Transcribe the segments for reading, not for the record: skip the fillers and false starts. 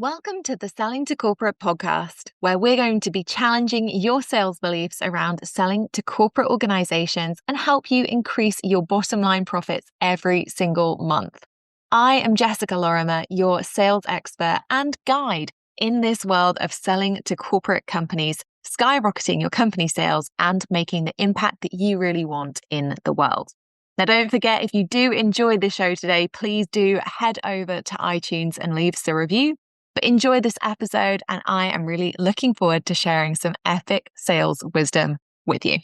Welcome to the Selling to Corporate podcast, where we're going to be challenging your sales beliefs around selling to corporate organizations and help you increase your bottom line profits every single month. I am Jessica Lorimer, your sales expert and guide in this world of selling to corporate companies, skyrocketing your company sales and making the impact that you really want in the world. Now, don't forget, if you do enjoy the show today, please do head over to iTunes and leave us a review. But enjoy this episode, and I am really looking forward to sharing some epic sales wisdom with you.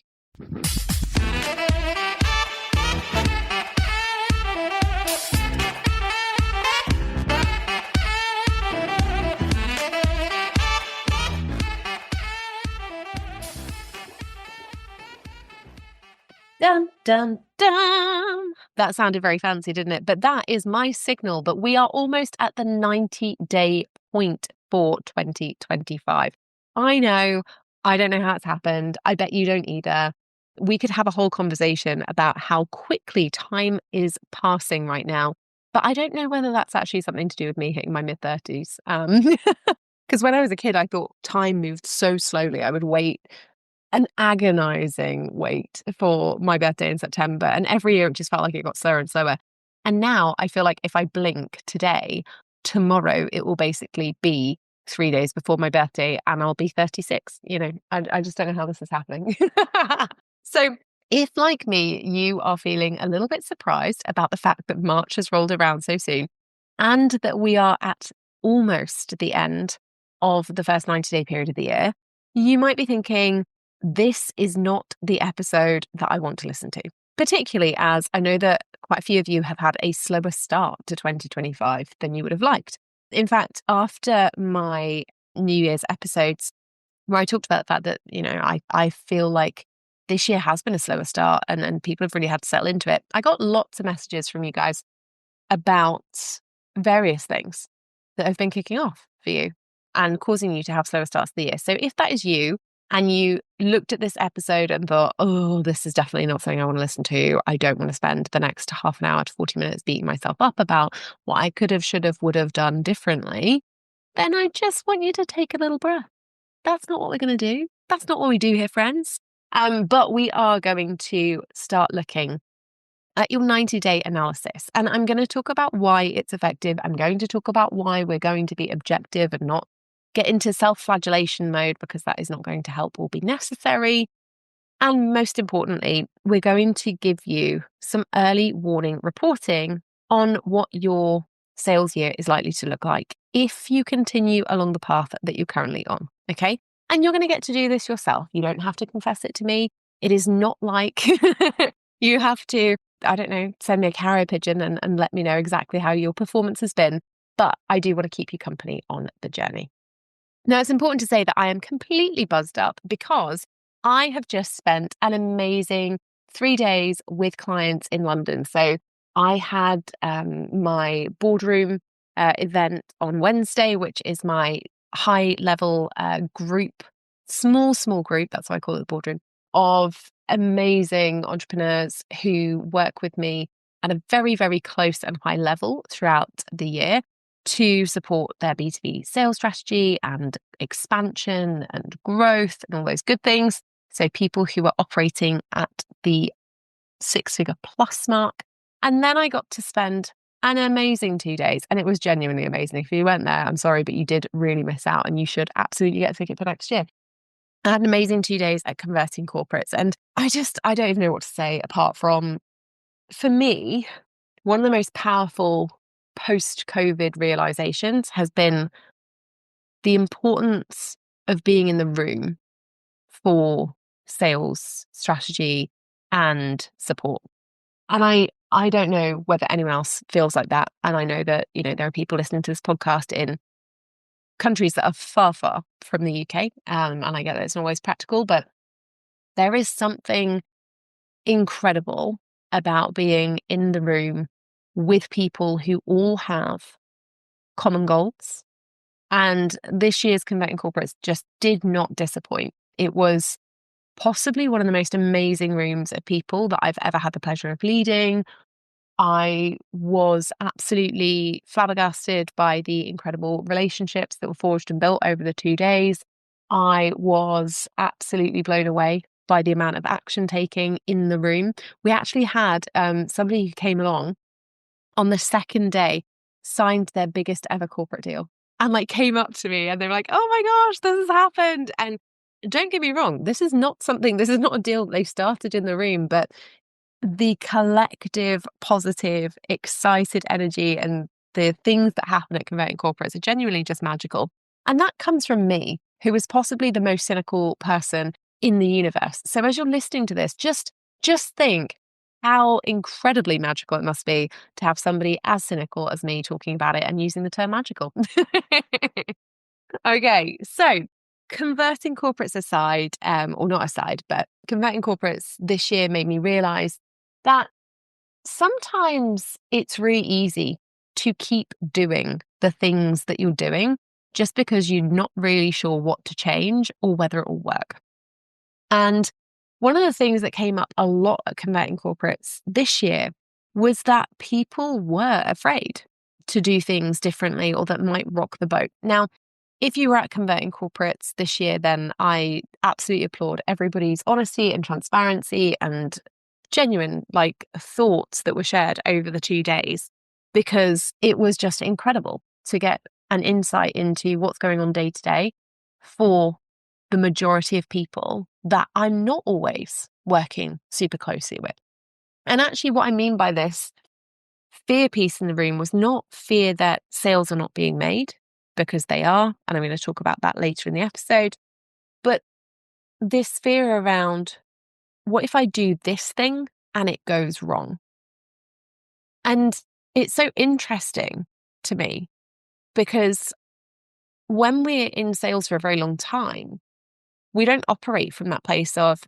Dun, dun, dun. That sounded very fancy, didn't it? But that is my signal that we are almost at the 90-day point for 2025. I know, I don't know how it's happened. I bet you don't either. We could have a whole conversation about how quickly time is passing right now. But I don't know whether that's actually something to do with me hitting my mid-30s. Because when I was a kid, I thought time moved so slowly. I would wait an agonizing wait for my birthday in September. And every year it just felt like it got slower and slower. And now I feel like if I blink today, tomorrow it will basically be 3 days before my birthday and I'll be 36. I just don't know how this is happening. So if, like me, you are feeling a little bit surprised about the fact that March has rolled around so soon and that we are at almost the end of the first 90-day period of the year, you might be thinking, this is not the episode that I want to listen to, particularly as I know that quite a few of you have had a slower start to 2025 than you would have liked. In fact, after my New Year's episodes, where I talked about the fact that, I feel like this year has been a slower start and people have really had to settle into it, I got lots of messages from you guys about various things that have been kicking off for you and causing you to have slower starts of the year. So if that is you, and you looked at this episode and thought, oh, this is definitely not something I want to listen to. I don't want to spend the next half an hour to 40 minutes beating myself up about what I could have, should have, would have done differently. Then I just want you to take a little breath. That's not what we're going to do. That's not what we do here, friends. But we are going to start looking at your 90-day analysis. And I'm going to talk about why it's effective. I'm going to talk about why we're going to be objective and not get into self-flagellation mode, because that is not going to help or be necessary. And most importantly, we're going to give you some early warning reporting on what your sales year is likely to look like if you continue along the path that you're currently on, okay? And you're going to get to do this yourself. You don't have to confess it to me. It is not like you have to, send me a carrier pigeon and let me know exactly how your performance has been. But I do want to keep you company on the journey. Now, it's important to say that I am completely buzzed up because I have just spent an amazing 3 days with clients in London. So I had my boardroom event on Wednesday, which is my high-level group, small group, that's why I call it the boardroom, of amazing entrepreneurs who work with me at a very, very close and high level throughout the year to support their B2B sales strategy and expansion and growth and all those good things. So people who are operating at the 6-figure plus mark. And then I got to spend an amazing 2 days, and it was genuinely amazing. If you weren't there, I'm sorry, but you did really miss out, and you should absolutely get a ticket for next year. I had an amazing 2 days at Converting Corporates, and I don't even know what to say apart from, for me, one of the most powerful post-COVID realizations has been the importance of being in the room for sales strategy and support. And I don't know whether anyone else feels like that. And I know that, there are people listening to this podcast in countries that are far, far from the UK. And I get that it's not always practical, but there is something incredible about being in the room with people who all have common goals. And this year's Converting Corporates just did not disappoint. It was possibly one of the most amazing rooms of people that I've ever had the pleasure of leading. I was absolutely flabbergasted by the incredible relationships that were forged and built over the 2 days. I was absolutely blown away by the amount of action taking in the room. We actually had somebody who came along on the second day, signed their biggest ever corporate deal, and like came up to me and they were like, "Oh my gosh, this has happened." And don't get me wrong, this is not a deal that they started in the room, but the collective, positive, excited energy and the things that happen at Converting Corporates are genuinely just magical. And that comes from me, who is possibly the most cynical person in the universe. So as you're listening to this, just think how incredibly magical it must be to have somebody as cynical as me talking about it and using the term magical. Okay, so converting corporates aside, or not aside, but converting corporates this year made me realize that sometimes it's really easy to keep doing the things that you're doing just because you're not really sure what to change or whether it will work. And one of the things that came up a lot at converting corporates this year was that people were afraid to do things differently or that might rock the boat. Now, if you were at converting corporates this year, then I absolutely applaud everybody's honesty and transparency and genuine thoughts that were shared over the 2 days, because it was just incredible to get an insight into what's going on day to day for the majority of people that I'm not always working super closely with. And actually, what I mean by this fear piece in the room was not fear that sales are not being made, because they are, and I'm going to talk about that later in the episode, but this fear around, what if I do this thing and it goes wrong? And it's so interesting to me because when we're in sales for a very long time, we don't operate from that place of,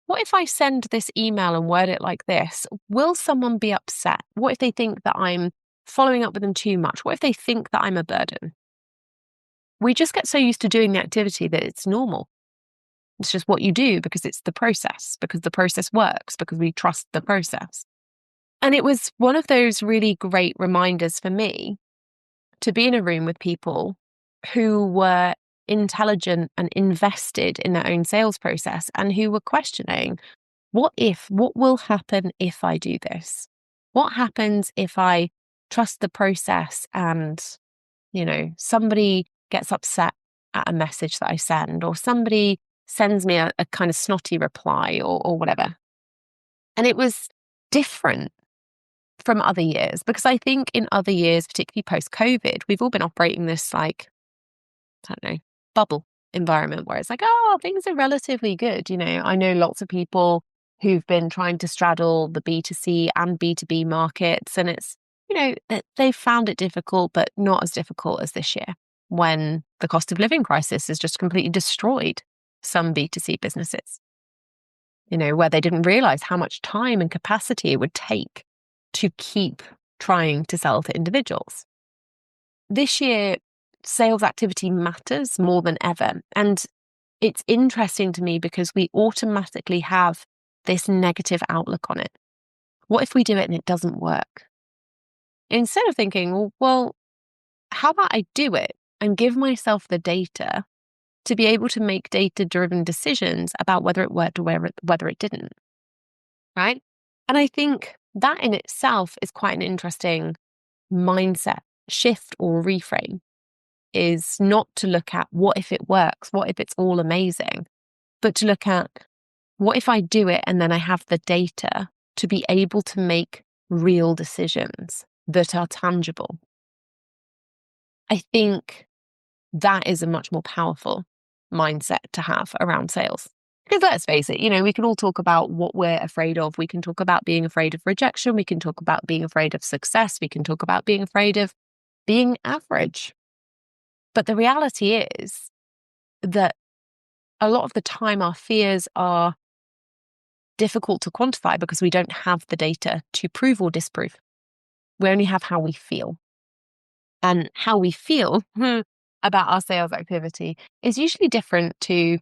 what if I send this email and word it like this? Will someone be upset? What if they think that I'm following up with them too much? What if they think that I'm a burden? We just get so used to doing the activity that it's normal. It's just what you do because it's the process, because the process works, because we trust the process. And it was one of those really great reminders for me to be in a room with people who were intelligent and invested in their own sales process and who were questioning, what will happen if I do this? What happens if I trust the process and, somebody gets upset at a message that I send, or somebody sends me a kind of snotty reply or whatever. And it was different from other years, because I think in other years, particularly post-COVID, we've all been operating this bubble environment where it's like, oh, things are relatively good. I know lots of people who've been trying to straddle the B2C and B2B markets, and it's, they've found it difficult, but not as difficult as this year, when the cost of living crisis has just completely destroyed some B2C businesses, where they didn't realize how much time and capacity it would take to keep trying to sell to individuals. This year, sales activity matters more than ever. And it's interesting to me because we automatically have this negative outlook on it. What if we do it and it doesn't work? Instead of thinking, well, how about I do it and give myself the data to be able to make data-driven decisions about whether it worked or whether it didn't, right? And I think that in itself is quite an interesting mindset shift or reframe, is not to look at what if it works, what if it's all amazing, but to look at, what if I do it and then I have the data to be able to make real decisions that are tangible. I think that is a much more powerful mindset to have around sales. Because let's face it, we can all talk about what we're afraid of. We can talk about being afraid of rejection. We can talk about being afraid of success. We can talk about being afraid of being average. But the reality is that a lot of the time our fears are difficult to quantify because we don't have the data to prove or disprove. We only have how we feel. And how we feel about our sales activity is usually different to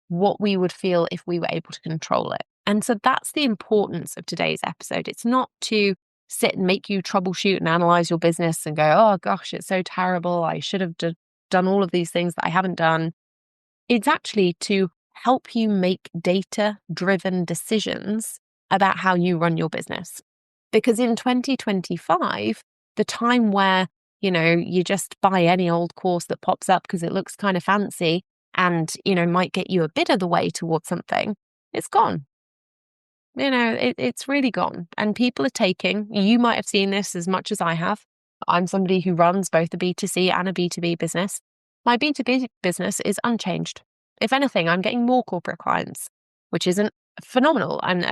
what we would feel if we were able to control it. And so that's the importance of today's episode. It's not to sit and make you troubleshoot and analyze your business and go, oh gosh, it's so terrible. I should have done all of these things that I haven't done. It's actually to help you make data-driven decisions about how you run your business. Because in 2025, the time where, you just buy any old course that pops up because it looks kind of fancy and, might get you a bit of the way towards something, it's gone. It's really gone. And people are taking, you might have seen this as much as I have. I'm somebody who runs both a B2C and a B2B business. My B2B business is unchanged. If anything, I'm getting more corporate clients, which isn't phenomenal. And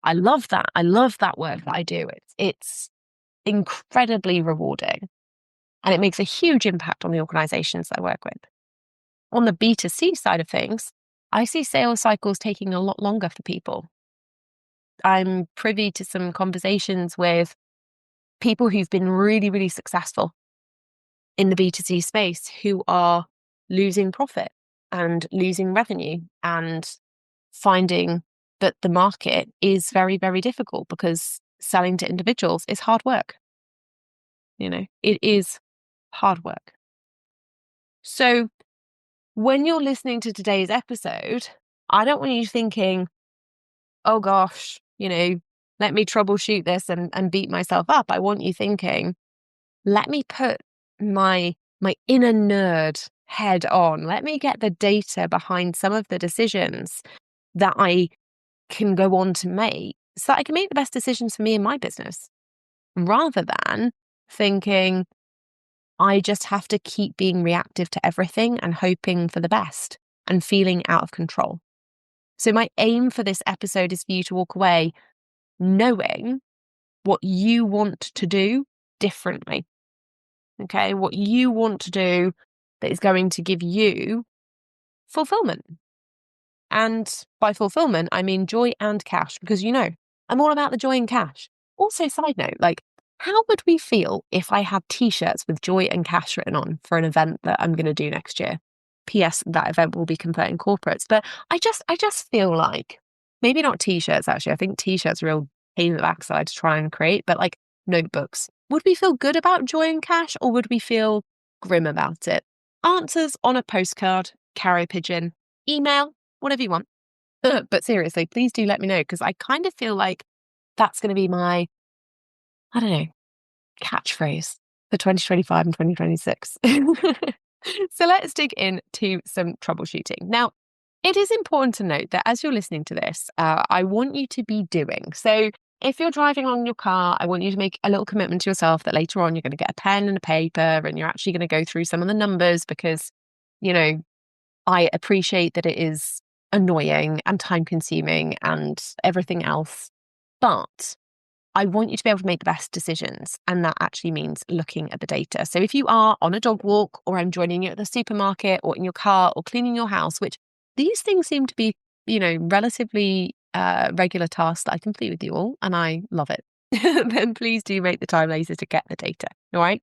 I love that. I love that work that I do. It's incredibly rewarding. And it makes a huge impact on the organizations that I work with. On the B2C side of things, I see sales cycles taking a lot longer for people. I'm privy to some conversations with people who've been really, really successful in the B2C space who are losing profit and losing revenue and finding that the market is very, very difficult because selling to individuals is hard work. It is hard work. So when you're listening to today's episode, I don't want you thinking, oh gosh, let me troubleshoot this and beat myself up. I want you thinking, let me put my inner nerd head on. Let me get the data behind some of the decisions that I can go on to make so that I can make the best decisions for me and my business, rather than thinking I just have to keep being reactive to everything and hoping for the best and feeling out of control. So my aim for this episode is for you to walk away knowing what you want to do differently. Okay, what you want to do that is going to give you fulfillment. And by fulfillment, I mean joy and cash, because I'm all about the joy and cash. Also, side note, how would we feel if I had t-shirts with joy and cash written on for an event that I'm going to do next year? P.S. That event will be converting corporates. But I just feel like, maybe not t-shirts, actually. I think t-shirts are a real pain in the backside to try and create, but notebooks. Would we feel good about joy and cash, or would we feel grim about it? Answers on a postcard, carrier pigeon, email, whatever you want. But seriously, please do let me know, because I kind of feel like that's going to be my, I don't know, catchphrase for 2025 and 2026. So let's dig into some troubleshooting. Now, it is important to note that as you're listening to this, I want you to be doing. So if you're driving on your car, I want you to make a little commitment to yourself that later on you're going to get a pen and a paper and you're actually going to go through some of the numbers, because, I appreciate that it is annoying and time consuming and everything else, but I want you to be able to make the best decisions. And that actually means looking at the data. So if you are on a dog walk, or I'm joining you at the supermarket, or in your car, or cleaning your house, which these things seem to be, relatively regular tasks that I complete with you all, and I love it, then please do make the time later to get the data. All right.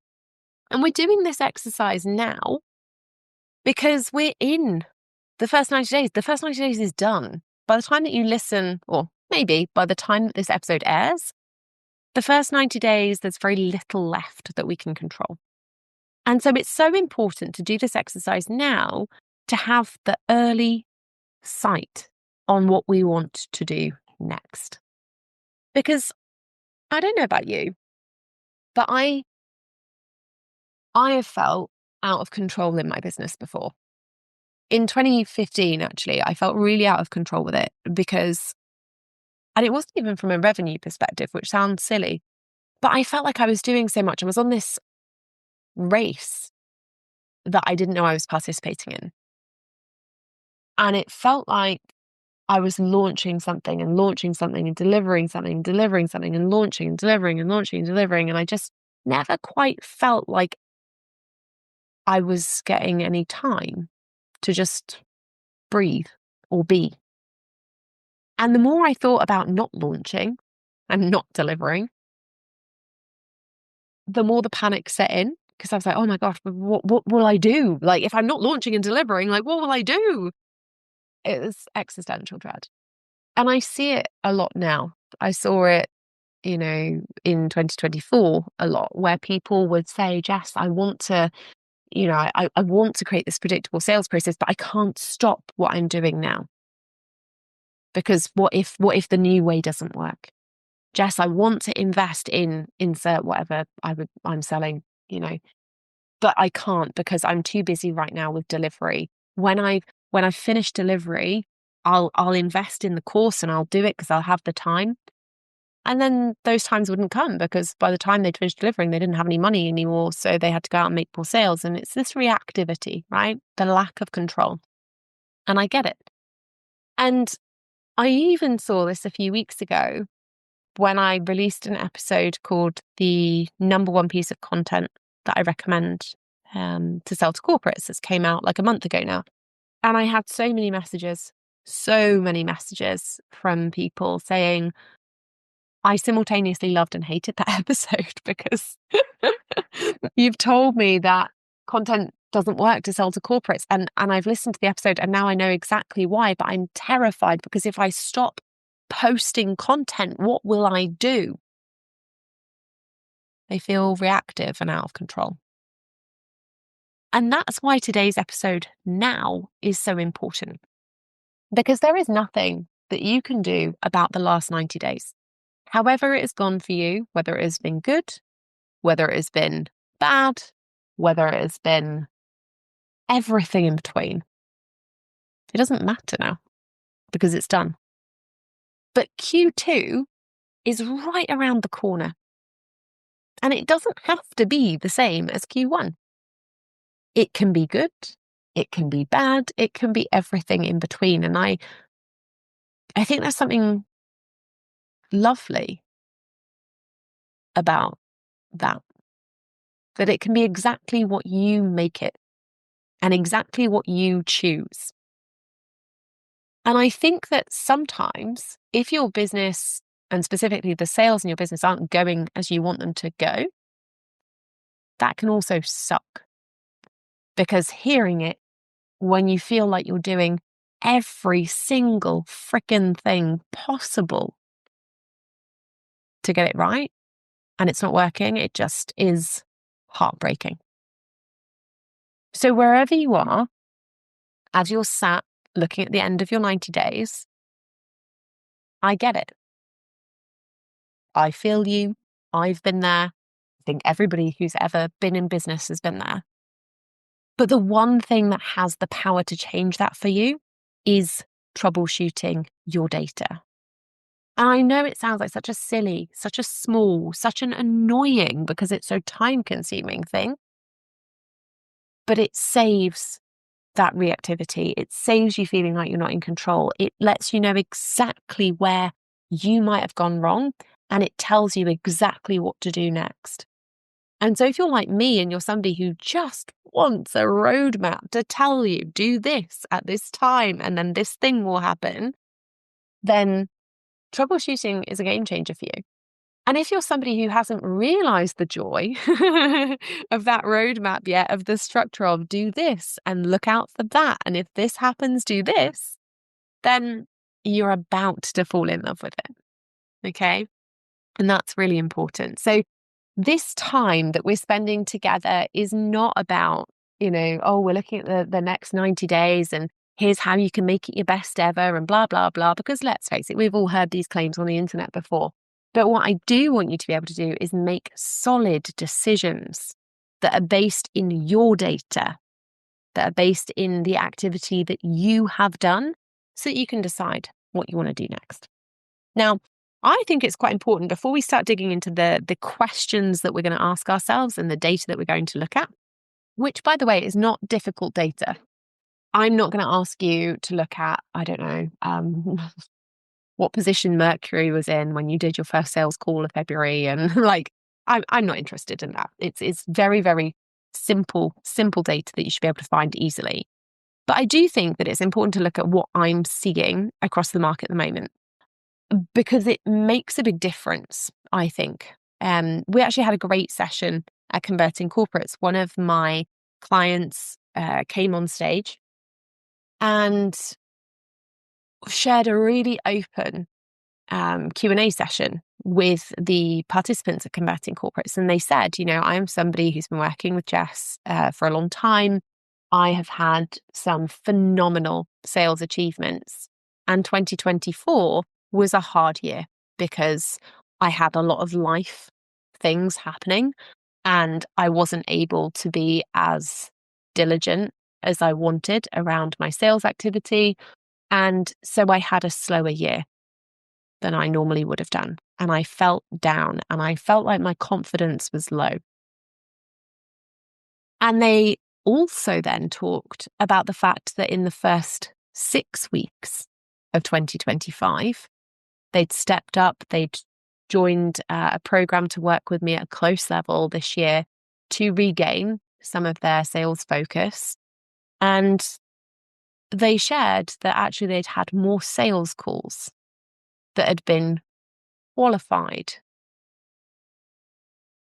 And we're doing this exercise now because we're in the first 90 days. The first 90 days is done. By the time that you listen, or maybe by the time that this episode airs, the first 90 days, there's very little left that we can control. And so it's so important to do this exercise now to have the early sight on what we want to do next. Because I don't know about you, but I have felt out of control in my business before. In 2015, actually, I felt really out of control with it because, and it wasn't even from a revenue perspective, which sounds silly, but I felt like I was doing so much. I was on this race that I didn't know I was participating in. And it felt like I was launching something and launching something and delivering something and delivering something and launching and delivering and launching and delivering. And I just never quite felt like I was getting any time to just breathe or be. And the more I thought about not launching and not delivering, the more the panic set in, because I was like, oh my gosh, what will I do? If I'm not launching and delivering, what will I do? It was existential dread. And I see it a lot now. I saw it in 2024 a lot, where people would say, Jess, I want to, I want to create this predictable sales process, but I can't stop what I'm doing now. Because what if the new way doesn't work? Jess, I want to invest in insert whatever I'm selling, but I can't because I'm too busy right now with delivery. When I finish delivery, I'll invest in the course and I'll do it because I'll have the time. And then those times wouldn't come because by the time they'd finished delivering, they didn't have any money anymore. So they had to go out and make more sales. And it's this reactivity, right? The lack of control. And I get it. And I even saw this a few weeks ago when I released an episode called The Number One Piece of Content That I Recommend to Sell to Corporates. This came out like a month ago now. And I had so many messages from people saying, I simultaneously loved and hated that episode because you've told me that content doesn't work to sell to corporates. And I've listened to the episode and now I know exactly why, but I'm terrified because if I stop posting content, what will I do? They feel reactive and out of control. And that's why today's episode now is so important, because there is nothing that you can do about the last 90 days. However it has gone for you, whether it has been good, whether it has been bad, whether it has been everything in between, it doesn't matter now because it's done. But Q2 is right around the corner. And it doesn't have to be the same as Q1. It can be good, it can be bad, it can be everything in between. And I think there's something lovely about that it can be exactly what you make it and exactly what you choose. And I think that sometimes if your business, and specifically the sales in your business, aren't going as you want them to go, that can also suck. Because hearing it when you feel like you're doing every single freaking thing possible to get it right and it's not working, it just is heartbreaking. So wherever you are, as you're sat looking at the end of your 90 days, I get it. I feel you. I've been there. I think everybody who's ever been in business has been there. But the one thing that has the power to change that for you is troubleshooting your data. And I know it sounds like such a silly, such a small, such an annoying, because it's so time-consuming thing, but it saves that reactivity. It saves you feeling like you're not in control. It lets you know exactly where you might have gone wrong, and it tells you exactly what to do next. And so if you're like me and you're somebody who just wants a roadmap to tell you, do this at this time, and then this thing will happen, then troubleshooting is a game changer for you. And if you're somebody who hasn't realized the joy of that roadmap yet, of the structure of do this and look out for that, and if this happens, do this, then you're about to fall in love with it. Okay. And that's really important. So this time that we're spending together is not about, we're looking at the next 90 days and here's how you can make it your best ever and blah, blah, blah. Because let's face it, we've all heard these claims on the internet before. But what I do want you to be able to do is make solid decisions that are based in your data, that are based in the activity that you have done, so that you can decide what you want to do next. Now, I think it's quite important before we start digging into the questions that we're going to ask ourselves and the data that we're going to look at, which, by the way, is not difficult data. I'm not going to ask you to look at, I don't know, what position Mercury was in when you did your first sales call of February. And I'm not interested in that. It's very, very simple data that you should be able to find easily. But I do think that it's important to look at what I'm seeing across the market at the moment, because it makes a big difference, I think. We actually had a great session at Converting Corporates. One of my clients came on stage and shared a really open Q&A session with the participants at Converting Corporates. And they said, I am somebody who's been working with Jess for a long time. I have had some phenomenal sales achievements. And 2024 was a hard year because I had a lot of life things happening and I wasn't able to be as diligent as I wanted around my sales activity. And so I had a slower year than I normally would have done. And I felt down and I felt like my confidence was low. And they also then talked about the fact that in the first 6 weeks of 2025, they'd stepped up, they'd joined a program to work with me at a close level this year to regain some of their sales focus. And they shared that actually they'd had more sales calls that had been qualified.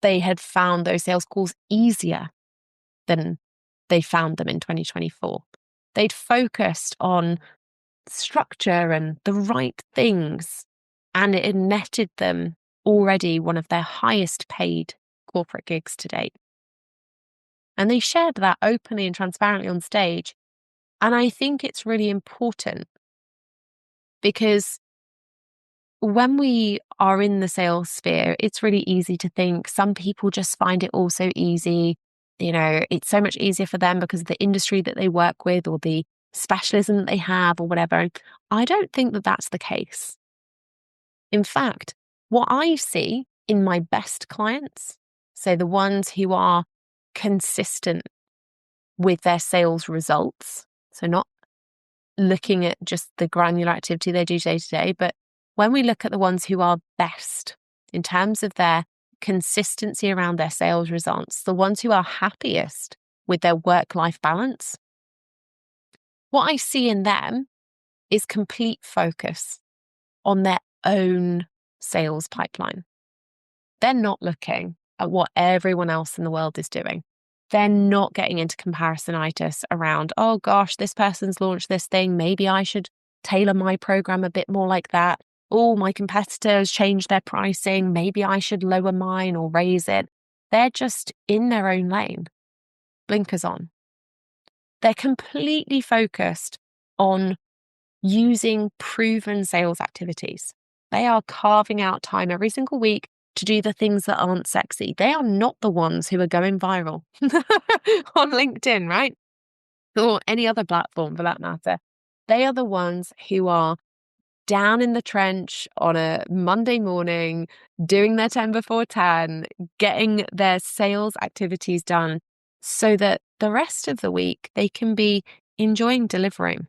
They had found those sales calls easier than they found them in 2024. They'd focused on structure and the right things, and it had netted them already one of their highest paid corporate gigs to date. And they shared that openly and transparently on stage. And I think it's really important because when we are in the sales sphere, it's really easy to think some people just find it all so easy. It's so much easier for them because of the industry that they work with or the specialism that they have or whatever. I don't think that that's the case. In fact, what I see in my best clients, so the ones who are consistent with their sales results, so not looking at just the granular activity they do day to day, but when we look at the ones who are best in terms of their consistency around their sales results, the ones who are happiest with their work-life balance, what I see in them is complete focus on their own sales pipeline. They're not looking at what everyone else in the world is doing. They're not getting into comparisonitis around, oh gosh, this person's launched this thing. Maybe I should tailor my program a bit more like that. Oh, my competitors changed their pricing. Maybe I should lower mine or raise it. They're just in their own lane, blinkers on. They're completely focused on using proven sales activities. They are carving out time every single week to do the things that aren't sexy. They are not the ones who are going viral on LinkedIn, right? Or any other platform for that matter. They are the ones who are down in the trench on a Monday morning, doing their 10 before 10, getting their sales activities done so that the rest of the week they can be enjoying delivering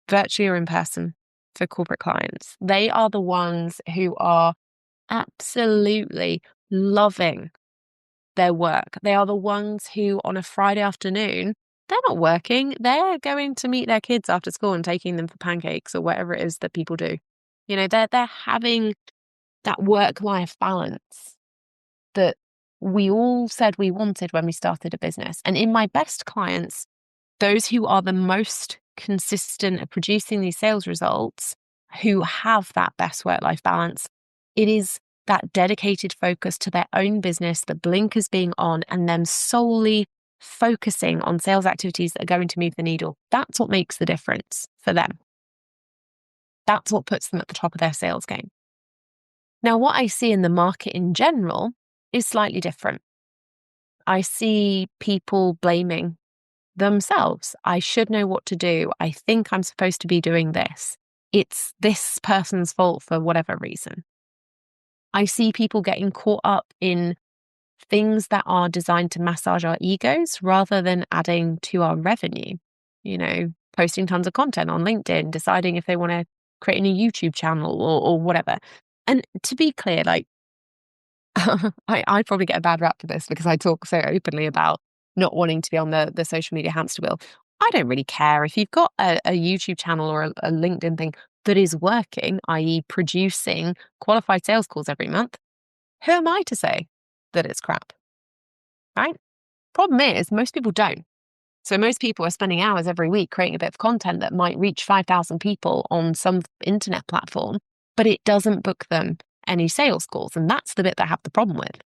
virtually or in person for corporate clients. They are the ones who are absolutely loving their work. They are the ones who on a Friday afternoon, they're not working. They're going to meet their kids after school and taking them for pancakes or whatever it is that people do. They're having that work-life balance that we all said we wanted when we started a business. And in my best clients, those who are the most consistent at producing these sales results, who have that best work-life balance, it is that dedicated focus to their own business, the blinkers being on, and them solely focusing on sales activities that are going to move the needle. That's what makes the difference for them. That's what puts them at the top of their sales game. Now, what I see in the market in general is slightly different. I see people blaming themselves. I should know what to do. I think I'm supposed to be doing this. It's this person's fault for whatever reason. I see people getting caught up in things that are designed to massage our egos rather than adding to our revenue. Posting tons of content on LinkedIn, deciding if they want to create a new YouTube channel or whatever. And to be clear, I probably get a bad rap for this because I talk so openly about not wanting to be on the social media hamster wheel. I don't really care if you've got a YouTube channel or a LinkedIn thing that is working, i.e. producing qualified sales calls every month. Who am I to say that it's crap, right? Problem is, most people don't. So most people are spending hours every week creating a bit of content that might reach 5,000 people on some internet platform. but it doesn't book them any sales calls. And that's the bit that I have the problem with.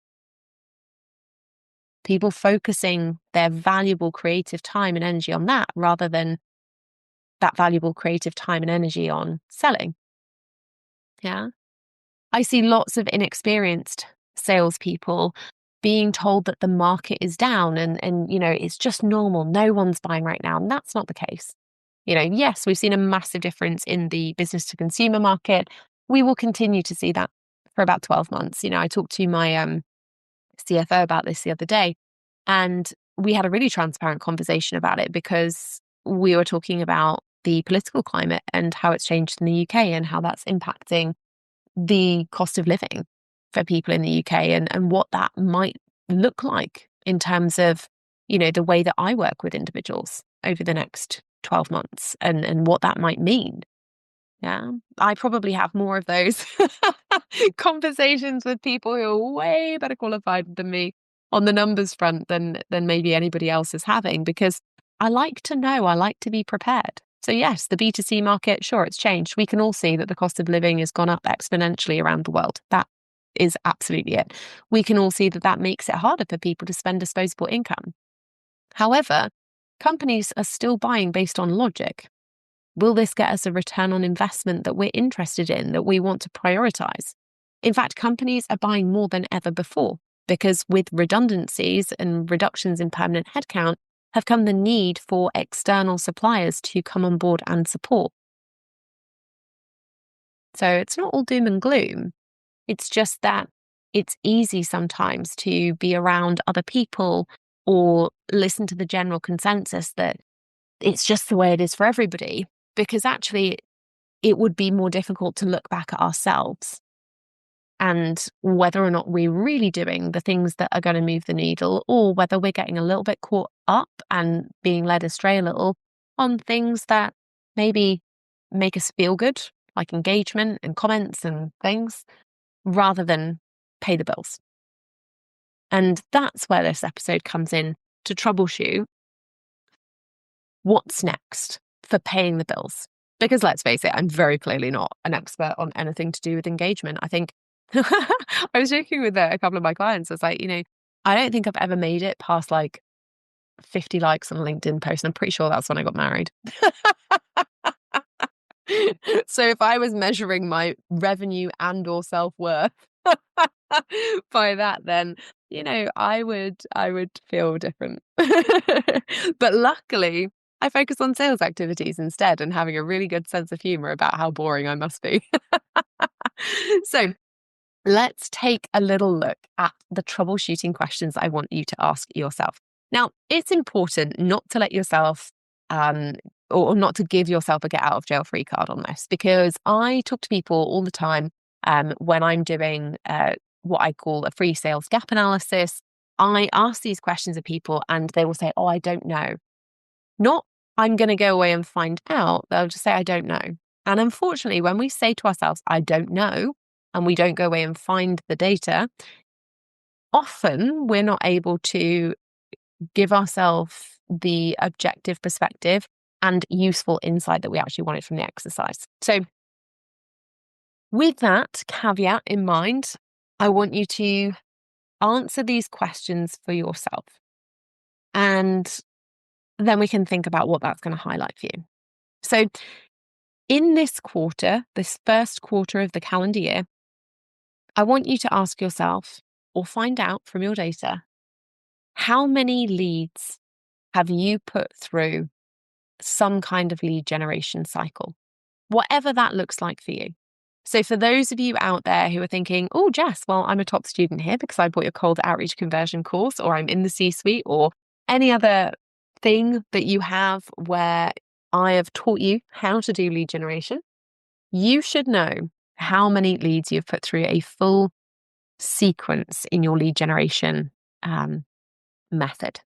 People focusing their valuable creative time and energy on that rather than that valuable creative time and energy on selling. Yeah. I see lots of inexperienced salespeople being told that the market is down and it's just normal. No one's buying right now. And that's not the case. Yes, we've seen a massive difference in the business to consumer market. We will continue to see that for about 12 months. I talked to my CFO about this the other day, and we had a really transparent conversation about it because we were talking about the political climate and how it's changed in the UK and how that's impacting the cost of living for people in the UK and what that might look like in terms of, the way that I work with individuals over the next 12 months and what that might mean. Yeah, I probably have more of those conversations with people who are way better qualified than me on the numbers front than maybe anybody else is having, because I like to know, I like to be prepared. So yes, the B2C market, sure, it's changed. We can all see that the cost of living has gone up exponentially around the world. That is absolutely it. We can all see that that makes it harder for people to spend disposable income. However, companies are still buying based on logic. Will this get us a return on investment that we're interested in, that we want to prioritize? In fact, companies are buying more than ever before because with redundancies and reductions in permanent headcount have come the need for external suppliers to come on board and support. So it's not all doom and gloom. It's just that it's easy sometimes to be around other people or listen to the general consensus that it's just the way it is for everybody, because actually it would be more difficult to look back at ourselves and whether or not we're really doing the things that are going to move the needle, or whether we're getting a little bit caught up and being led astray a little on things that maybe make us feel good, like engagement and comments and things, rather than pay the bills. And that's where this episode comes in to troubleshoot what's next for paying the bills. Because let's face it, I'm very clearly not an expert on anything to do with engagement. I think I was joking with a couple of my clients. I was like, I don't think I've ever made it past like 50 likes on a LinkedIn post. And I'm pretty sure that's when I got married. So if I was measuring my revenue and or self-worth by that, then I would feel different. But luckily I focus on sales activities instead and having a really good sense of humor about how boring I must be. So let's take a little look at the troubleshooting questions I want you to ask yourself. Now, it's important not to let yourself or not to give yourself a get out of jail free card on this, because I talk to people all the time when I'm doing what I call a free sales gap analysis. I ask these questions of people and they will say, oh, I don't know. Not, I'm going to go away and find out. They'll just say, I don't know. And unfortunately, when we say to ourselves, I don't know, and we don't go away and find the data, often we're not able to give ourselves the objective perspective and useful insight that we actually wanted from the exercise. So with that caveat in mind, I want you to answer these questions for yourself. And then we can think about what that's going to highlight for you. So in this quarter, this first quarter of the calendar year, I want you to ask yourself or find out from your data, how many leads have you put through some kind of lead generation cycle, whatever that looks like for you. So for those of you out there who are thinking, oh, Jess, well, I'm a top student here because I bought your cold outreach conversion course, or I'm in the C-suite, or any other thing that you have where I have taught you how to do lead generation, you should know how many leads you've put through a full sequence in your lead generation method.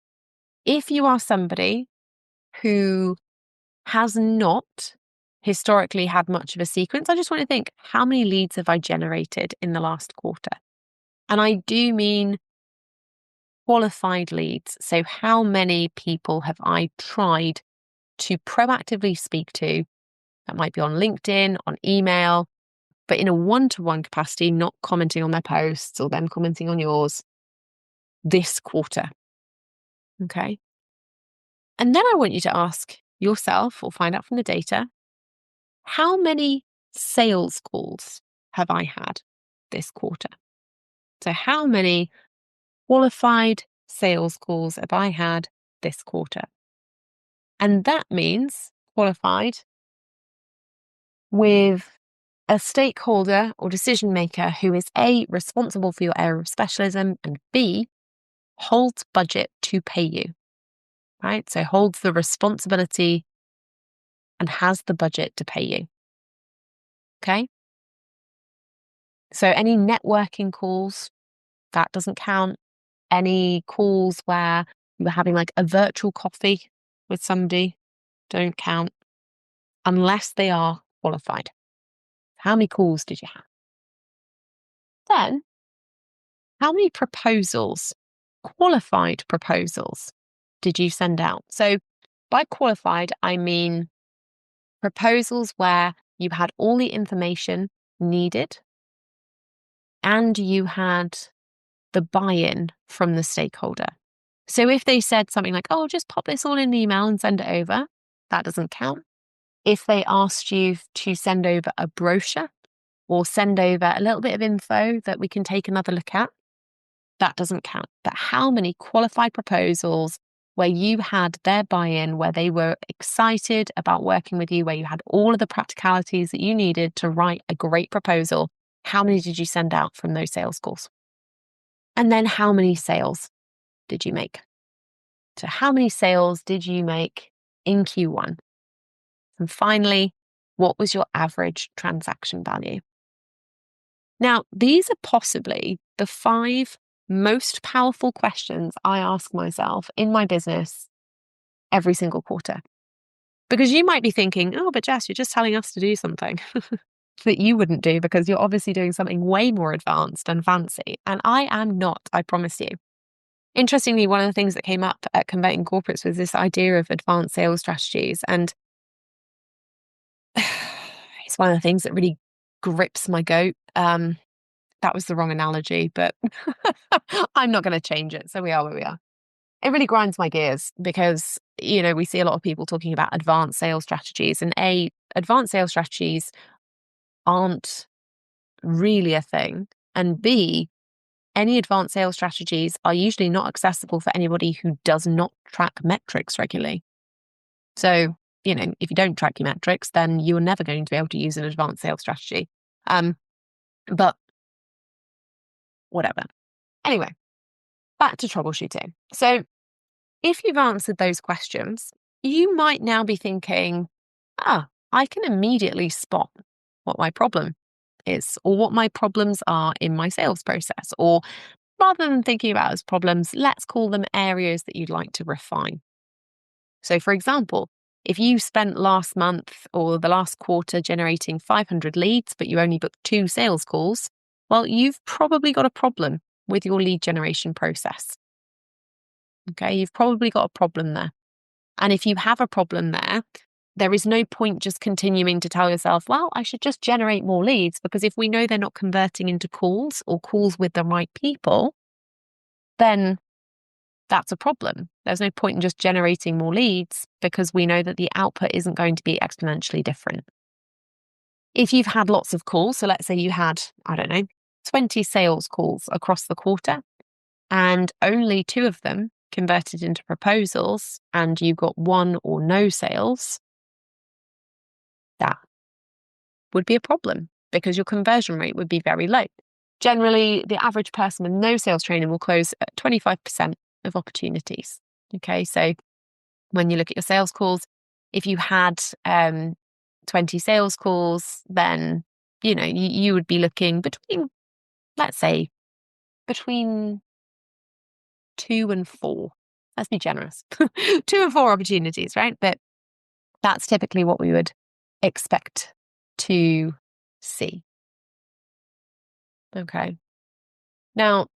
If you are somebody who has not historically had much of a sequence, I just want to think, how many leads have I generated in the last quarter? And I do mean qualified leads. So how many people have I tried to proactively speak to? That might be on LinkedIn, on email, but in a one-to-one capacity, not commenting on their posts or them commenting on yours this quarter. Okay. And then I want you to ask yourself or find out from the data, how many sales calls have I had this quarter? So how many qualified sales calls have I had this quarter? And that means qualified with a stakeholder or decision maker who is A, responsible for your area of specialism, and B, holds budget to pay you, right? So holds the responsibility and has the budget to pay you. Okay. So any networking calls, that doesn't count. Any calls where you're having like a virtual coffee with somebody, don't count unless they are qualified. How many calls did you have? Then, how many proposals, qualified proposals, did you send out? So by qualified, I mean proposals where you had all the information needed and you had the buy-in from the stakeholder. So if they said something like, oh, just pop this all in an email and send it over, that doesn't count. If they asked you to send over a brochure or send over a little bit of info that we can take another look at, that doesn't count. But how many qualified proposals where you had their buy-in, where they were excited about working with you, where you had all of the practicalities that you needed to write a great proposal, how many did you send out from those sales calls? And then how many sales did you make? So how many sales did you make in Q1? And finally, what was your average transaction value? Now, these are possibly the 5 most powerful questions I ask myself in my business every single quarter. Because you might be thinking, oh, but Jess, you're just telling us to do something that you wouldn't do because you're obviously doing something way more advanced and fancy. And I am not, I promise you. Interestingly, one of the things that came up at Converting Corporates was this idea of advanced sales strategies. And it's one of the things that really grips my goat. That was the wrong analogy, but I'm not going to change it. So we are where we are. It really grinds my gears because, we see a lot of people talking about advanced sales strategies, and advanced sales strategies aren't really a thing. And B, any advanced sales strategies are usually not accessible for anybody who does not track metrics regularly. So, if you don't track your metrics, then you're never going to be able to use an advanced sales strategy. But whatever. Anyway, back to troubleshooting. So if you've answered those questions, you might now be thinking, I can immediately spot what my problem is or what my problems are in my sales process. Or rather than thinking about as problems, let's call them areas that you'd like to refine. So for example, if you spent last month or the last quarter generating 500 leads, but you only booked 2 sales calls, well, you've probably got a problem with your lead generation process. Okay, you've probably got a problem there. And if you have a problem there is no point just continuing to tell yourself, well, I should just generate more leads, because if we know they're not converting into calls or calls with the right people, then that's a problem. There's no point in just generating more leads because we know that the output isn't going to be exponentially different. If you've had lots of calls, so let's say you had, 20 sales calls across the quarter and only 2 of them converted into proposals and you got 1 or no sales, that would be a problem because your conversion rate would be very low. Generally, the average person with no sales training will close at 25% of opportunities. Okay, so when you look at your sales calls, if you had 20 sales calls, then you would be looking between, let's say, between 2 and 4. Let's be generous. 2 and 4 opportunities, right? But that's typically what we would expect to see. Okay. Now,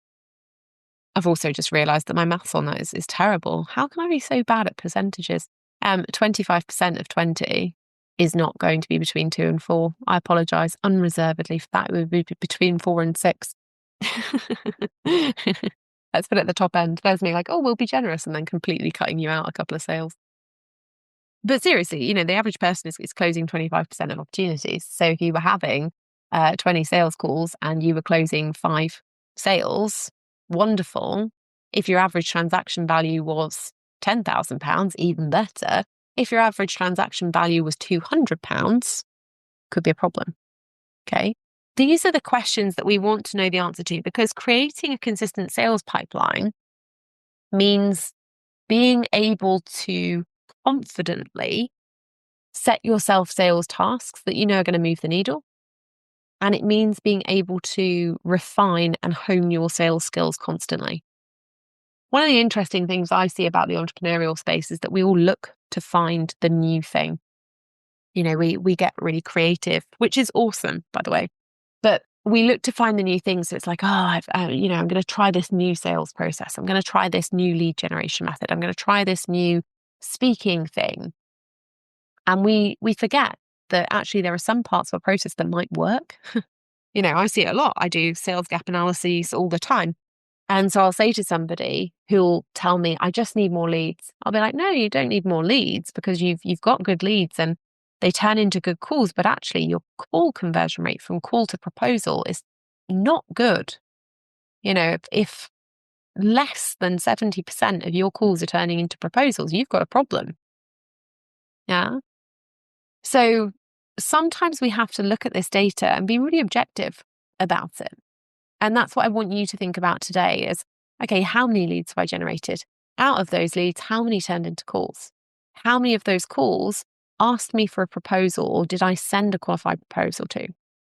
I've also just realized that my maths on that is terrible. How can I be so bad at percentages? 25% of 20 is not going to be between 2 and 4. I apologize unreservedly for that. It would be between 4 and 6. Let's put it at the top end. There's me like, oh, we'll be generous, and then completely cutting you out a couple of sales. But seriously, the average person is closing 25% of opportunities. So if you were having 20 sales calls and you were closing 5 sales, wonderful. If your average transaction value was £10,000, even better. If your average transaction value was £200, could be a problem. Okay. These are the questions that we want to know the answer to, because creating a consistent sales pipeline means being able to confidently set yourself sales tasks that you know are going to move the needle. And it means being able to refine and hone your sales skills constantly. One of the interesting things I see about the entrepreneurial space is that we all look to find the new thing. We get really creative, which is awesome, by the way. But we look to find the new things. So it's like, I'm going to try this new sales process. I'm going to try this new lead generation method. I'm going to try this new speaking thing. And we forget that actually there are some parts of a process that might work. I see it a lot. I do sales gap analyses all the time. And so I'll say to somebody who'll tell me, I just need more leads. I'll be like, no, you don't need more leads, because you've got good leads and they turn into good calls. But actually your call conversion rate from call to proposal is not good. If less than 70% of your calls are turning into proposals, you've got a problem. Yeah. So sometimes we have to look at this data and be really objective about it. And that's what I want you to think about today is, okay, how many leads have I generated? Out of those leads, how many turned into calls? How many of those calls asked me for a proposal, or did I send a qualified proposal to?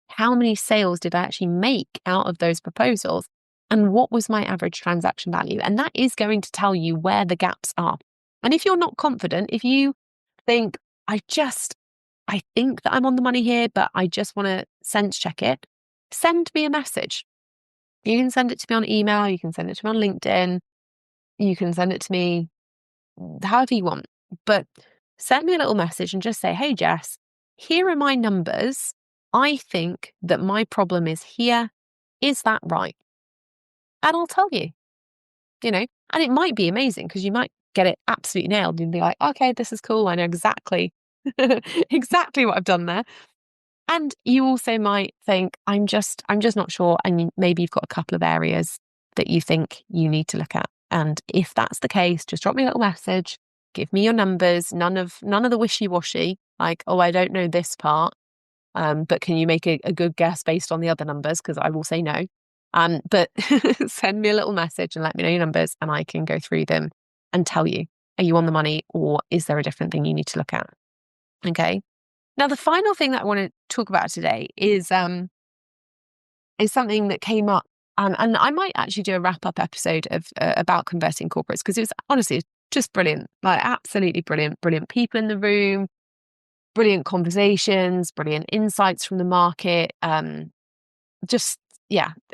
How many sales did I actually make out of those proposals? And what was my average transaction value? And that is going to tell you where the gaps are. And if you're not confident, if you think, I think that I'm on the money here, but I just want to sense check it, send me a message. You can send it to me on email. You can send it to me on LinkedIn. You can send it to me however you want. But send me a little message and just say, hey, Jess, here are my numbers. I think that my problem is here. Is that right? And I'll tell you, and it might be amazing because you might get it absolutely nailed and be like, okay, this is cool. I know exactly what I've done there. And you also might think, I'm just not sure. And maybe you've got a couple of areas that you think you need to look at. And if that's the case, just drop me a little message, give me your numbers, none of the wishy-washy, like, oh, I don't know this part. But can you make a good guess based on the other numbers? Because I will say no. But send me a little message and let me know your numbers, and I can go through them and tell you, are you on the money, or is there a different thing you need to look at? Okay. Now, the final thing that I want to talk about today is something that came up, and I might actually do a wrap-up episode of about converting corporates, because it was honestly just brilliant, like absolutely brilliant people in the room, brilliant conversations, brilliant insights from the market,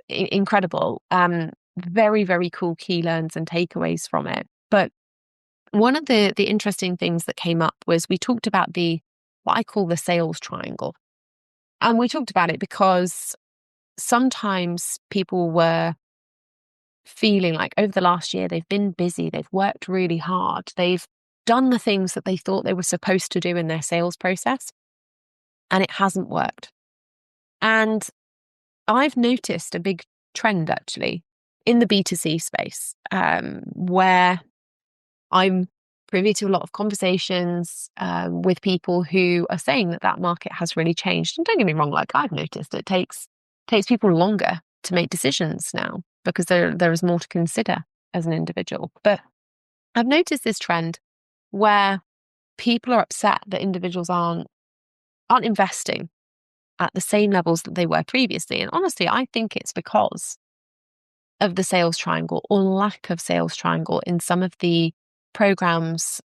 incredible. Very, very cool key learns and takeaways from it. But one of the interesting things that came up was we talked about what I call the sales triangle. And we talked about it because sometimes people were feeling like over the last year, they've been busy, they've worked really hard, they've done the things that they thought they were supposed to do in their sales process, and it hasn't worked. And I've noticed a big trend actually in the B2C space, where I'm privy to a lot of conversations with people who are saying that market has really changed. And don't get me wrong, like I've noticed, it takes people longer to make decisions now because there is more to consider as an individual. But I've noticed this trend where people are upset that individuals aren't investing at the same levels that they were previously. And honestly, I think it's because of the sales triangle or lack of sales triangle in some of the programs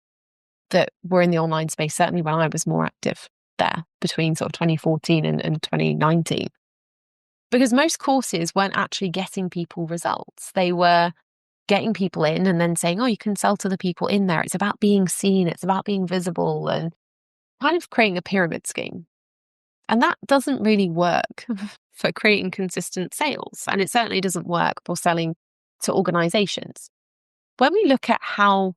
that were in the online space, certainly when I was more active there between sort of 2014 and 2019. Because most courses weren't actually getting people results. They were getting people in and then saying, oh, you can sell to the people in there. It's about being seen. It's about being visible. And kind of creating a pyramid scheme. And that doesn't really work for creating consistent sales. And it certainly doesn't work for selling to organizations. When we look at how,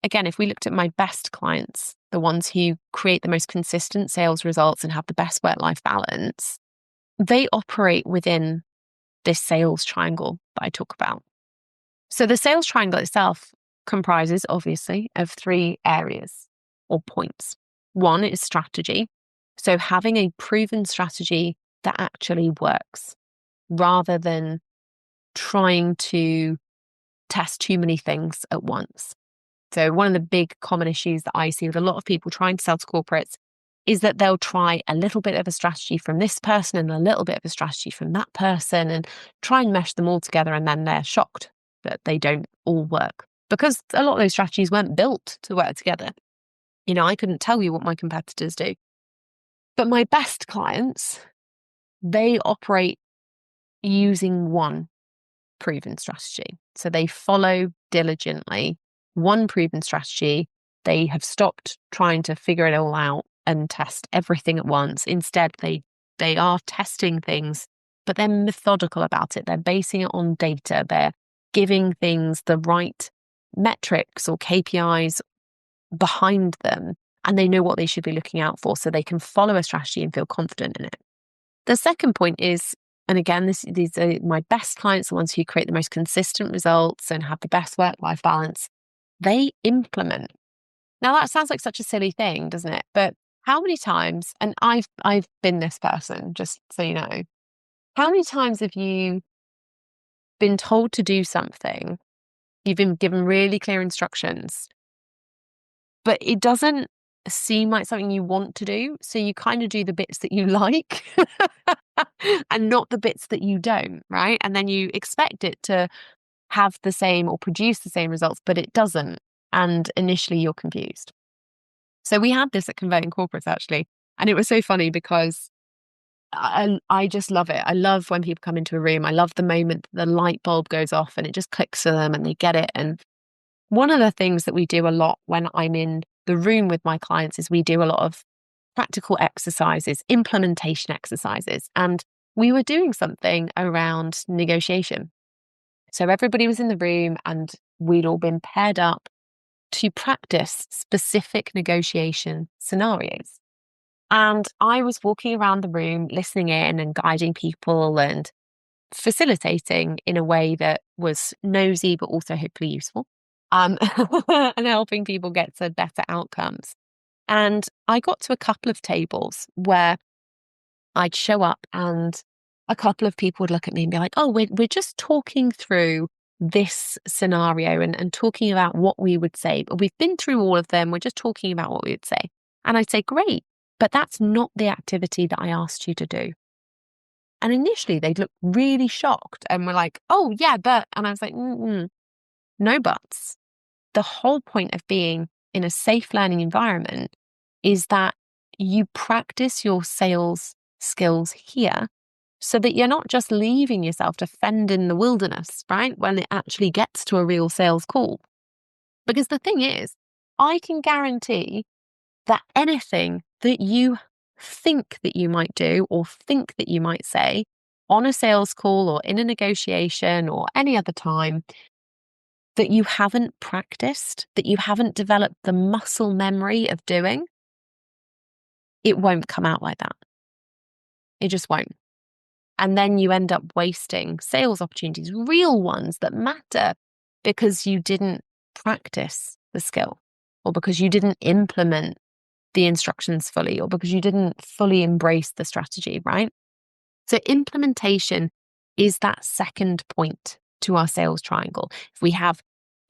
again, if we looked at my best clients, the ones who create the most consistent sales results and have the best work-life balance, they operate within this sales triangle that I talk about. So the sales triangle itself comprises, obviously, of 3 areas or points. One is strategy. So having a proven strategy that actually works rather than trying to test too many things at once. So one of the big common issues that I see with a lot of people trying to sell to corporates is that they'll try a little bit of a strategy from this person and a little bit of a strategy from that person and try and mesh them all together, and then they're shocked that they don't all work because a lot of those strategies weren't built to work together. I couldn't tell you what my competitors do. But my best clients, they operate using one proven strategy. So they follow diligently one proven strategy. They have stopped trying to figure it all out and test everything at once. Instead, they are testing things, but they're methodical about it. They're basing it on data. They're giving things the right metrics or KPIs behind them, and they know what they should be looking out for, so they can follow a strategy and feel confident in it. The second point is, and again, these are my best clients, the ones who create the most consistent results and have the best work-life balance. They implement. Now that sounds like such a silly thing, doesn't it? But how many times, and I've been this person, just so you know, how many times have you been told to do something, you've been given really clear instructions, but it doesn't seem like something you want to do, so you kind of do the bits that you like and not the bits that you don't, right? And then you expect it to have the same or produce the same results, but it doesn't. And initially you're confused. So we had this at Converting Corporates, actually. And it was so funny because I just love it. I love when people come into a room. I love the moment the light bulb goes off and it just clicks for them and they get it. And one of the things that we do a lot when I'm in the room with my clients is we do a lot of practical exercises, implementation exercises. And we were doing something around negotiation. So everybody was in the room and we'd all been paired up to practice specific negotiation scenarios. And I was walking around the room, listening in and guiding people and facilitating in a way that was nosy, but also hopefully useful, and helping people get to better outcomes. And I got to a couple of tables where I'd show up and a couple of people would look at me and be like, oh, we're just talking through this scenario and talking about what we would say. But we've been through all of them. We're just talking about what we would say. And I'd say, great, but that's not the activity that I asked you to do. And initially they'd look really shocked and were like, oh yeah, but, and I was like, no buts. The whole point of being in a safe learning environment is that you practice your sales skills here so that you're not just leaving yourself to fend in the wilderness, right? When it actually gets to a real sales call. Because the thing is, I can guarantee that anything that you think that you might do or think that you might say on a sales call or in a negotiation or any other time that you haven't practiced, that you haven't developed the muscle memory of doing, it won't come out like that. It just won't. And then you end up wasting sales opportunities, real ones that matter, because you didn't practice the skill or because you didn't implement the instructions fully or because you didn't fully embrace the strategy, right? So implementation is that second point to our sales triangle. If we have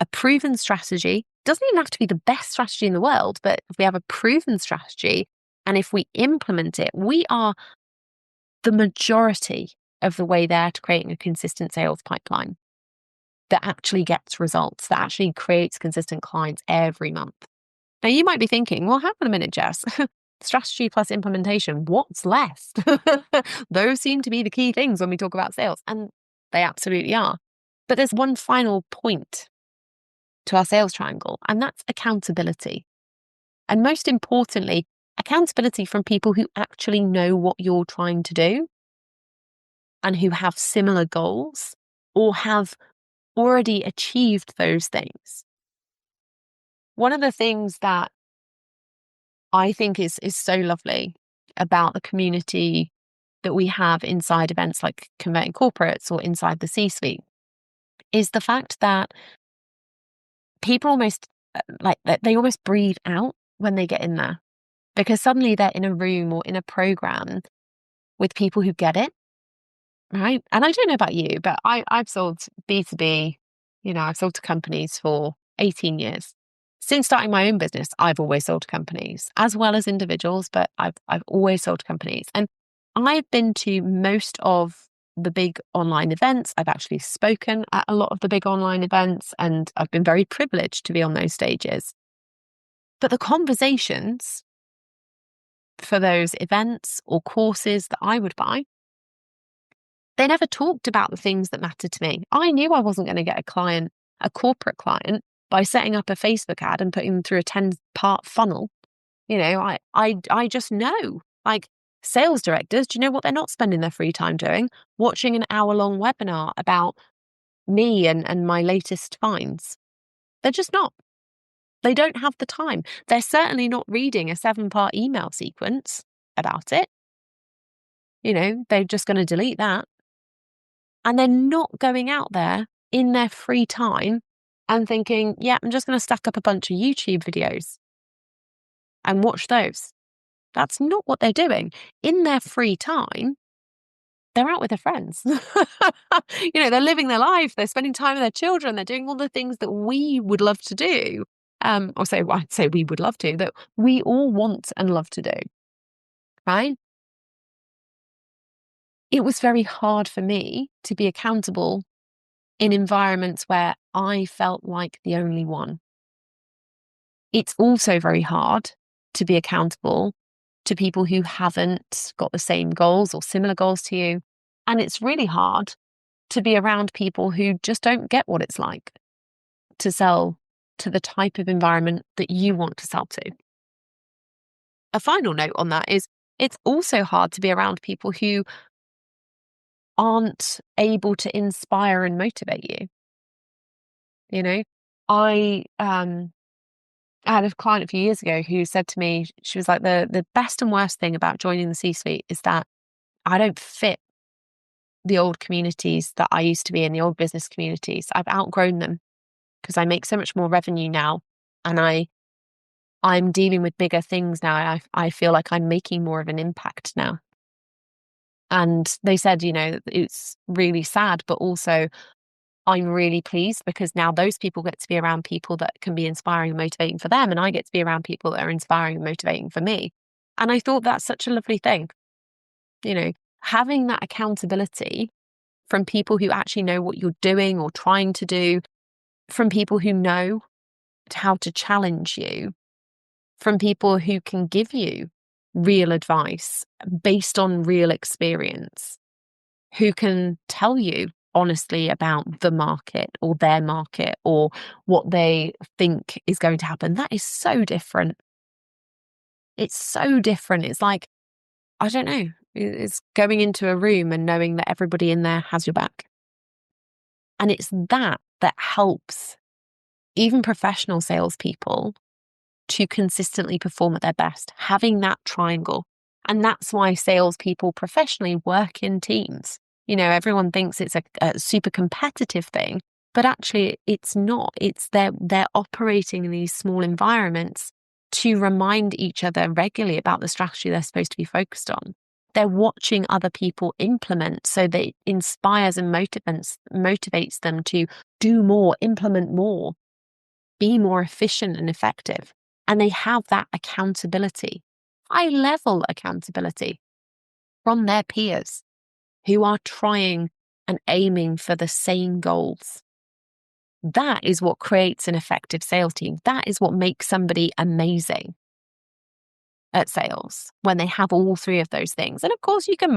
a proven strategy, doesn't even have to be the best strategy in the world, but if we have a proven strategy and if we implement it, we are the majority of the way there to creating a consistent sales pipeline that actually gets results, that actually creates consistent clients every month. Now, you might be thinking, well, hang on a minute, Jess. Strategy plus implementation, what's left? Those seem to be the key things when we talk about sales, and they absolutely are. But there's one final point to our sales triangle, and that's accountability. And most importantly, accountability from people who actually know what you're trying to do and who have similar goals or have already achieved those things. One of the things that I think is so lovely about the community that we have inside events like Converting Corporates or inside the C-suite is the fact that people almost they almost breathe out when they get in there, because suddenly they're in a room or in a program with people who get it, right? And I don't know about you, but I've sold B2B, I've sold to companies for 18 years. Since starting my own business, I've always sold to companies as well as individuals, but I've always sold to companies. And I've been to most of the big online events. I've actually spoken at a lot of the big online events, and I've been very privileged to be on those stages. But the conversations for those events or courses that I would buy, they never talked about the things that mattered to me. I knew I wasn't going to get a corporate client, by setting up a Facebook ad and putting them through a 10-part funnel. I just know, like, sales directors, do you know what they're not spending their free time doing? Watching an hour-long webinar about me and my latest finds. They're just not. They don't have the time. They're certainly not reading a 7-part email sequence about it. They're just going to delete that. And they're not going out there in their free time and thinking, yeah, I'm just going to stack up a bunch of YouTube videos and watch those. That's not what they're doing. In their free time, they're out with their friends. They're living their life. They're spending time with their children. They're doing all the things that we would love to do. I'd say we would love to, that we all want and love to do. Right? It was very hard for me to be accountable in environments where I felt like the only one. It's also very hard to be accountable to people who haven't got the same goals or similar goals to you. And it's really hard to be around people who just don't get what it's like to sell to the type of environment that you want to sell to. A final note on that is it's also hard to be around people who aren't able to inspire and motivate you. I had a client a few years ago who said to me, she was like, the best and worst thing about joining the C-suite is that I don't fit the old communities that I used to be in, the old business communities. I've outgrown them because I make so much more revenue now, and I'm dealing with bigger things now. I feel like I'm making more of an impact now. And they said, it's really sad, but also I'm really pleased because now those people get to be around people that can be inspiring and motivating for them. And I get to be around people that are inspiring and motivating for me. And I thought that's such a lovely thing. Having that accountability from people who actually know what you're doing or trying to do, from people who know how to challenge you, from people who can give you real advice based on real experience, who can tell you honestly about the market or their market or what they think is going to happen. That is so different. It's so different. It's like, I don't know, it's going into a room and knowing that everybody in there has your back. And it's that helps even professional salespeople to consistently perform at their best, having that triangle. And that's why salespeople professionally work in teams. Everyone thinks it's a super competitive thing, but actually it's not. It's they're operating in these small environments to remind each other regularly about the strategy they're supposed to be focused on. They're watching other people implement, so that it inspires and motivates them to do more, implement more, be more efficient and effective. And they have that accountability, high level accountability from their peers who are trying and aiming for the same goals. That is what creates an effective sales team. That is what makes somebody amazing at sales, when they have all three of those things. And of course, you can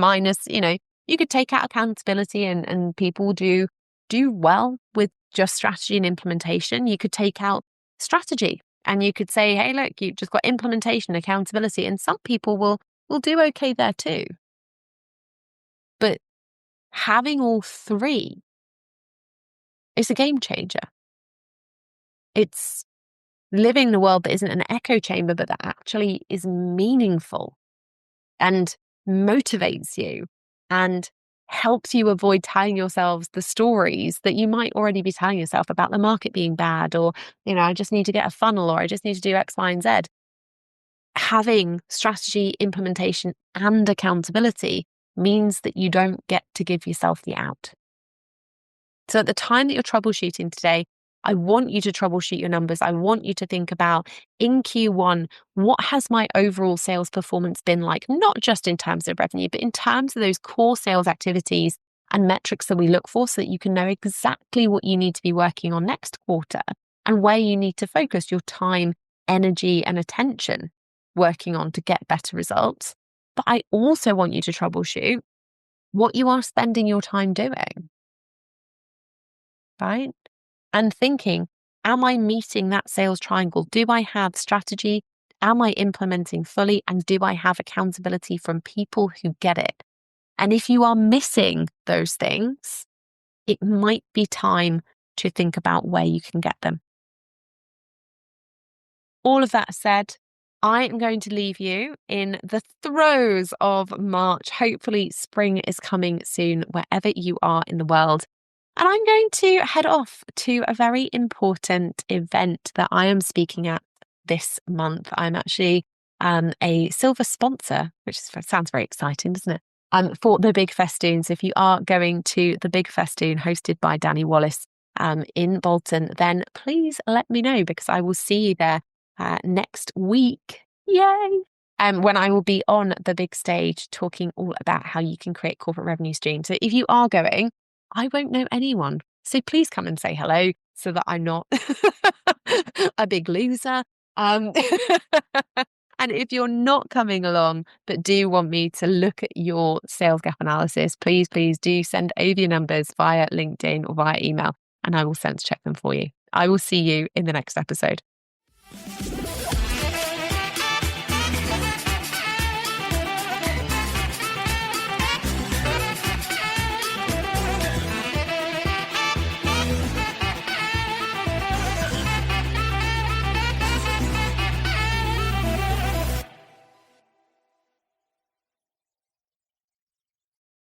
you could take out accountability and people do well with just strategy and implementation. You could take out strategy And you could say, hey, look, you've just got implementation, accountability, and some people will do okay there too. But having all three is a game changer. It's living in a world that isn't an echo chamber, but that actually is meaningful and motivates you and helps you avoid telling yourselves the stories that you might already be telling yourself about the market being bad, or, I just need to get a funnel, or I just need to do X, Y, and Z. Having strategy, implementation, and accountability means that you don't get to give yourself the out. So at the time that you're troubleshooting today, I want you to troubleshoot your numbers. I want you to think about, in Q1, what has my overall sales performance been like? Not just in terms of revenue, but in terms of those core sales activities and metrics that we look for, so that you can know exactly what you need to be working on next quarter and where you need to focus your time, energy, and attention working on to get better results. But I also want you to troubleshoot what you are spending your time doing, right? And thinking, am I meeting that sales triangle? Do I have strategy? Am I implementing fully? And do I have accountability from people who get it? And if you are missing those things, it might be time to think about where you can get them. All of that said, I am going to leave you in the throes of March. Hopefully, spring is coming soon, wherever you are in the world. And I'm going to head off to a very important event that I am speaking at this month. I'm actually a silver sponsor, which sounds very exciting, doesn't it? For the Big Festoon. So if you are going to the Big Festoon hosted by Danny Wallace in Bolton, then please let me know, because I will see you there next week. Yay! When I will be on the big stage talking all about how you can create corporate revenue streams. So if you are going, I won't know anyone. So please come and say hello, so that I'm not a big loser. And if you're not coming along, but do want me to look at your sales gap analysis, please do send over your numbers via LinkedIn or via email, and I will sense check them for you. I will see you in the next episode.